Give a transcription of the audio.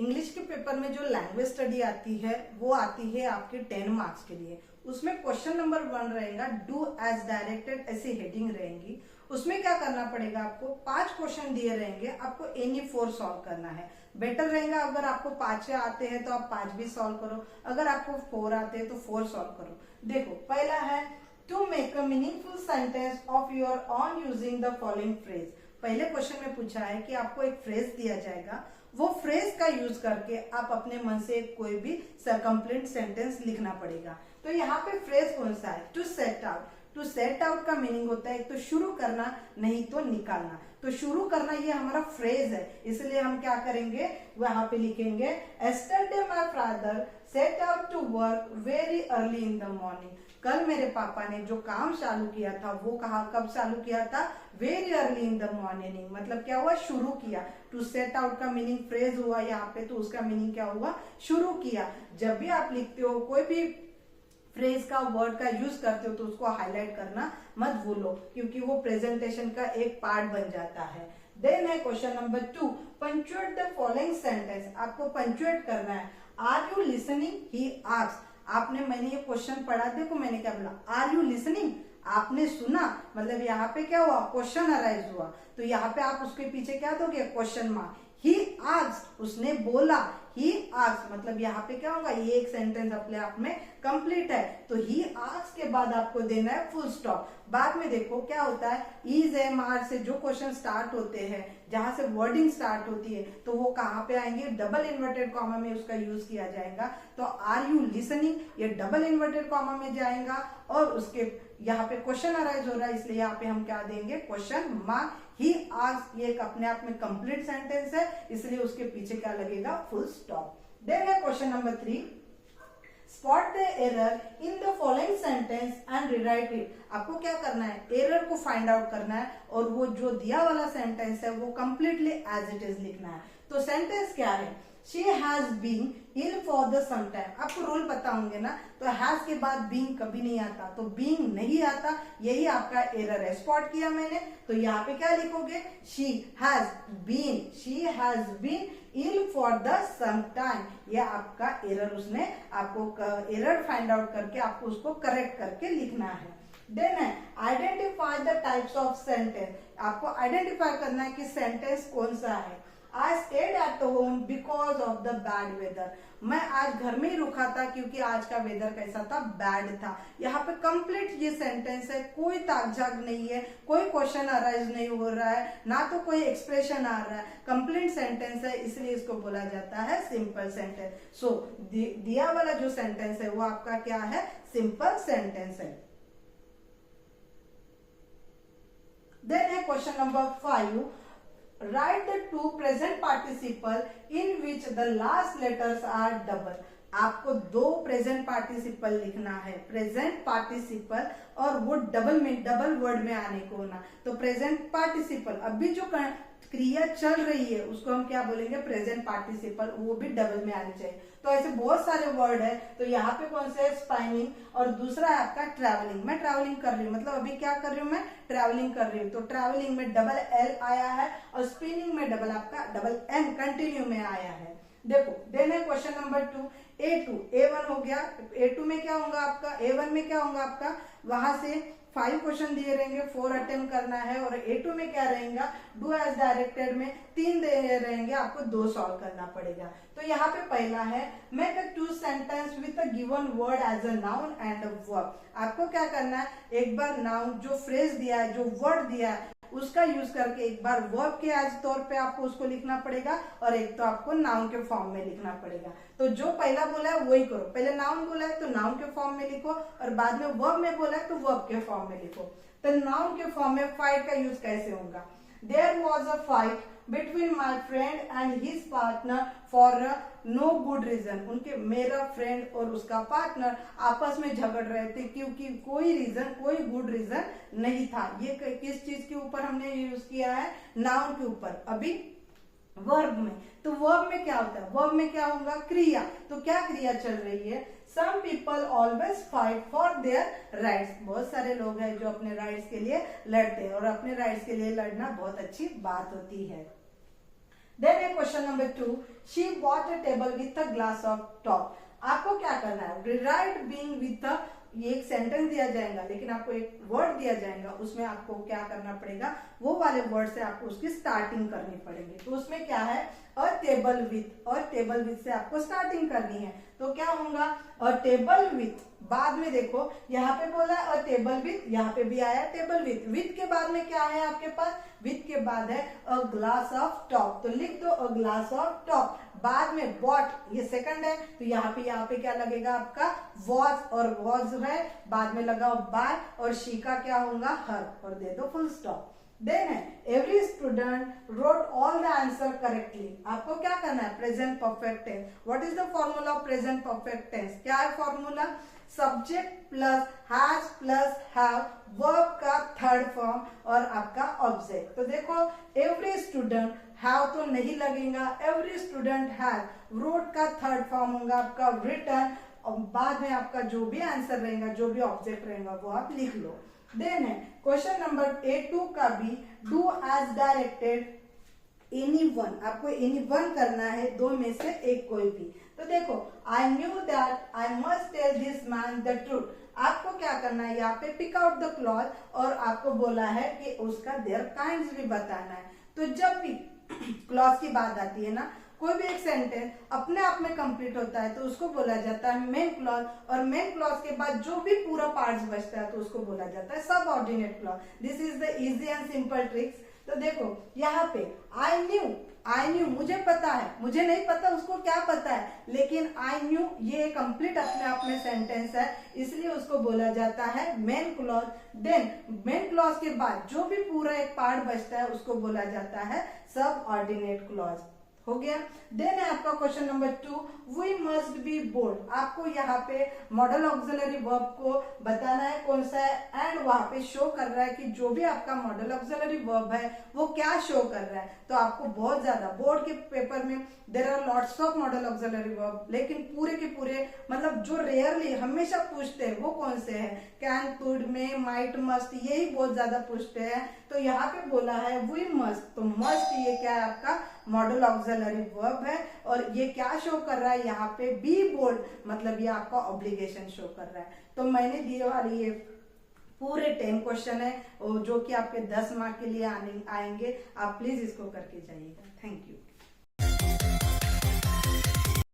English के paper में जो लैंग्वेज स्टडी आती है वो आती है आपके 10 मार्क्स के लिए। उसमें क्वेश्चन नंबर 1 रहेगा डू एज डायरेक्टेड, ऐसी हेडिंग रहेंगी। उसमें क्या करना पड़ेगा, आपको 5 क्वेश्चन दिए रहेंगे, आपको एनी 4 सॉल्व करना है। बेटर रहेगा अगर आपको 5 आते हैं तो आप 5 भी सॉल्व करो, अगर आपको 4 आते हैं तो 4 सॉल्व करो। देखो पहला है to make a meaningful sentence of your own using the following phrase. पहले क्वेश्चन में पूछा है कि आपको एक फ्रेज दिया जाएगा, वो फ्रेज का यूज करके आप अपने मन से कोई भी कंप्लीट सेंटेंस लिखना पड़ेगा। तो यहाँ पे फ्रेज कौन सा है, to set out. To set out का मीनिंग होता है एक तो शुरू करना, नहीं तो निकालना। तो शुरू करना ये हमारा फ्रेज है, इसलिए हम क्या करेंगे, वहां पे लिखेंगे yesterday my father set out to work very early in the morning. कल मेरे पापा ने जो काम चालू किया था वो कब चालू किया था, very early in the morning. मतलब क्या हुआ, शुरू किया। टू सेट आउट का मीनिंग फ्रेज हुआ यहाँ पे, तो उसका मीनिंग क्या हुआ, शुरू किया। जब भी आप लिखते हो कोई भी फ्रेज का वर्ड का यूज करते हो तो उसको हाईलाइट करना मत भूलो, क्योंकि वो प्रेजेंटेशन का एक पार्ट बन जाता है। देन है question number 2, punctuate the following sentence. आपको पंक्चुएट करना है। Are you listening, he asked. आपने, मैंने ये क्वेश्चन पढ़ा, देखो मैंने क्या बोला, आर यू लिसनिंग, आपने सुना, मतलब यहाँ पे क्या हुआ, क्वेश्चन अराइज हुआ। तो यहाँ पे आप उसके पीछे क्या दोगे, क्वेश्चन मार्क। ही आस्क्ड, उसने बोला, ही आस्क्ड, मतलब यहाँ पे क्या होगा, ये एक सेंटेंस अपने आप में कंप्लीट है। तो ही आस्क्ड के बाद आपको देना है फुल स्टॉप। बाद में देखो क्या होता है, इज एम आर से जो क्वेश्चन स्टार्ट होते हैं, जहां से वर्डिंग स्टार्ट होती है, तो वो कहाँ पे आएंगे, डबल इन्वर्टेड कॉमा में उसका यूज किया जाएगा। तो आर यू लिसनिंग, ये डबल इन्वर्टेड कॉमा में जाएगा, और उसके यहाँ पे क्वेश्चन अराइज हो रहा है, इसलिए यहाँ पे हम क्या देंगे, क्वेश्चन मार्क। ही आस्क्ड, ये एक अपने आप में कंप्लीट सेंटेंस है, इसलिए उसके पीछे क्या लगेगा, फुल स्टॉप। देन है question number 3, spot the error in the following sentence and rewrite it. आपको क्या करना है, एरर को फाइंड आउट करना है, और वो जो दिया वाला सेंटेंस है वो कंप्लीटली एज इट इज लिखना है। तो सेंटेंस क्या है, she has been ill for the some time. आपको रूल पता होंगे ना, तो हैज के बाद बीइंग कभी नहीं आता, तो बीइंग नहीं आता, यही आपका एरर है। स्पॉट किया मैंने, तो यहाँ पे क्या लिखोगे, she has been ill for the some time. ये आपका एरर, उसने आपको एरर फाइंड आउट करके आपको उसको करेक्ट करके लिखना है। देन है identify the types of sentence. आपको आइडेंटिफाई करना है कि सेंटेंस कौन सा है। I stayed at home because of the bad weather. मैं आज घर में ही रुका था क्योंकि आज का वेदर कैसा था, बैड था। यहाँ पे कंप्लीट ये सेंटेंस है, कोई ताकझाक नहीं है, कोई क्वेश्चन अराइज नहीं हो रहा है, ना तो कोई एक्सप्रेशन आ रहा है, कंप्लीट सेंटेंस है, इसलिए इसको बोला जाता है सिंपल सेंटेंस। सो दिया वाला जो सेंटेंस है वो आपका क्या है, सिंपल सेंटेंस है। देन है question number 5, write the 2 present participle in which the last letters are double। आपको 2 प्रेजेंट पार्टिसिपल लिखना है, प्रेजेंट पार्टिसिपल, और वो डबल वर्ड में आने को होना। तो प्रेजेंट पार्टिसिपल, अभी जो क्रिया चल रही है उसको हम क्या बोलेंगे, प्रेजेंट पार्टिसिपल, वो भी डबल में आनी चाहिए। तो ऐसे बहुत सारे वर्ड है, तो यहाँ पे कौन से है, स्पाइनिंग, और दूसरा है आपका ट्रैवलिंग। मैं ट्रैवलिंग कर रही हूँ, मतलब अभी क्या कर रही हूँ, मैं ट्रैवलिंग कर रही हूँ। तो ट्रैवलिंग में डबल एल आया है, और स्पिनिंग में डबल एम कंटिन्यू में आया है। देखो देन है क्वेश्चन नंबर 2, A1 हो गया। A2 में क्या होगा आपका, A1 में क्या होगा आपका, वहां से 5 क्वेश्चन दिए रहेंगे, 4 अटेम्प्ट करना है। और A2 में क्या रहेगा, डू एज डायरेक्टेड में 3 दे रहेंगे, आपको 2 सॉल्व करना पड़ेगा। तो यहाँ पे पहला है make a 2 sentence with a given word as a noun and a verb. आपको क्या करना है, एक बार नाउन जो फ्रेज दिया है, जो वर्ड दिया है, उसका यूज करके एक बार वर्ब के एज तौर पे आपको उसको लिखना पड़ेगा, और एक तो आपको नाउन के फॉर्म में लिखना पड़ेगा। तो जो पहला बोला है वही करो, पहले नाउन बोला है तो नाउन के फॉर्म में लिखो, और बाद में वर्ब में बोला है तो वर्ब के फॉर्म में लिखो। तो नाउन के फॉर्म में फाइट का यूज कैसे होगा, there was a fight between my friend and his partner for no good reason. उनके, मेरा फ्रेंड और उसका पार्टनर आपस में झगड़ रहे थे क्योंकि कोई रीजन, कोई गुड रीजन नहीं था। ये किस चीज के ऊपर हमने यूज किया है, नाउन के ऊपर। अभी वर्ब में, तो वर्ब में क्या होता है, वर्ब में क्या होगा, क्रिया। तो क्या क्रिया चल रही है, some people always fight for their rights. बहुत सारे लोग हैं जो अपने राइट्स के लिए लड़ते हैं, और अपने राइट्स के लिए लड़ना बहुत अच्छी बात होती है। देन है question number 2, she bought a table with a glass of top. आपको क्या करना है, राइट बीइंग विथ अ, ये एक सेंटेंस दिया जाएगा लेकिन आपको एक वर्ड दिया जाएगा, उसमें आपको क्या करना पड़ेगा, वो वाले वर्ड से आपको उसकी स्टार्टिंग करनी पड़ेगी। तो उसमें क्या है, अ टेबल विथ, और टेबल विथ से आपको स्टार्टिंग करनी है। तो क्या होगा, अ टेबल विथ, बाद में देखो यहाँ पे बोला अ टेबल विथ, यहाँ पे भी आया टेबल विथ, विथ के बाद में क्या है आपके पास, विथ के बाद है अ ग्लास ऑफ टॉप, तो लिख दो अ ग्लास ऑफ टॉप। बाद में बॉट, ये सेकंड है, तो यहाँ पे क्या लगेगा आपका वॉज, और वॉज है, बाद में लगाओ बाय, और शी का क्या होगा हर, और दे दो फुल स्टॉप। देन है every student wrote all the answer correctly. आपको क्या करना है, present perfect tense. What is the formula of present perfect tense, क्या है formula, subject plus has plus have, verb का थर्ड फॉर्म और आपका ऑब्जेक्ट। तो देखो एवरी स्टूडेंट, हैव तो नहीं लगेगा, एवरी स्टूडेंट हैज, रोट का थर्ड फॉर्म होगा आपका रिटन, और बाद में आपका जो भी आंसर रहेगा, जो भी ऑब्जेक्ट रहेगा वो आप लिख लो। देन है क्वेश्चन नंबर A2 का भी, डू एज डायरेक्टेड एनीवन, आपको एनीवन करना है, दो में से एक कोई भी। तो देखो I knew that I must tell this man the truth. आपको क्या करना है, यहाँ पे पिक आउट द क्लॉज, और आपको बोला है कि उसका देयर काइंड्स भी बताना है। तो जब भी क्लॉज की बात आती है ना, कोई भी एक सेंटेंस अपने आप में कंप्लीट होता है तो उसको बोला जाता है मेन क्लॉज, और मेन क्लॉज के बाद जो भी पूरा पार्ट्स बचता है तो उसको बोला जाता है subordinate clause. This is the easy and simple tricks. तो देखो यहाँ पे आई न्यू, मुझे पता है, मुझे नहीं पता उसको क्या पता है, लेकिन आई न्यू ये कंप्लीट अपने आप में सेंटेंस है, इसलिए उसको बोला जाता है main clause. Then main clause के बाद जो भी पूरा एक पार्ट बचता है उसको बोला जाता है सबऑर्डिनेट क्लॉज। हो गया। देन है आपका question number 2, we must be bold. आपको यहाँ पे मॉडल ऑक्सिलरी वर्ब को बताना है कौन सा है, एंड वहां पे शो कर रहा है कि जो भी आपका मॉडल ऑक्सिलरी वर्ब है वो क्या शो कर रहा है। तो आपको बहुत ज्यादा बोर्ड के पेपर में there are lots of modal auxiliary verb, लेकिन पूरे के पूरे मतलब जो रेयरली हमेशा पूछते हैं वो कौन से हैं, can, could, may, might, must, यही बहुत ज्यादा पूछते हैं। तो यहाँ पे बोला है वी मस्ट, तो मस्ट ये क्या है आपका मॉडल ऑक्सिलरी वर्ब है, और ये क्या शो कर रहा है यहाँ पे, बी बोल्ड, मतलब ये आपका ऑब्लिगेशन शो कर रहा है। तो मैंने दिए वाली ये पूरे 10 क्वेश्चन है जो कि आपके 10 मार्क के लिए आएंगे। आप प्लीज इसको करके जाइएगा। Thank you.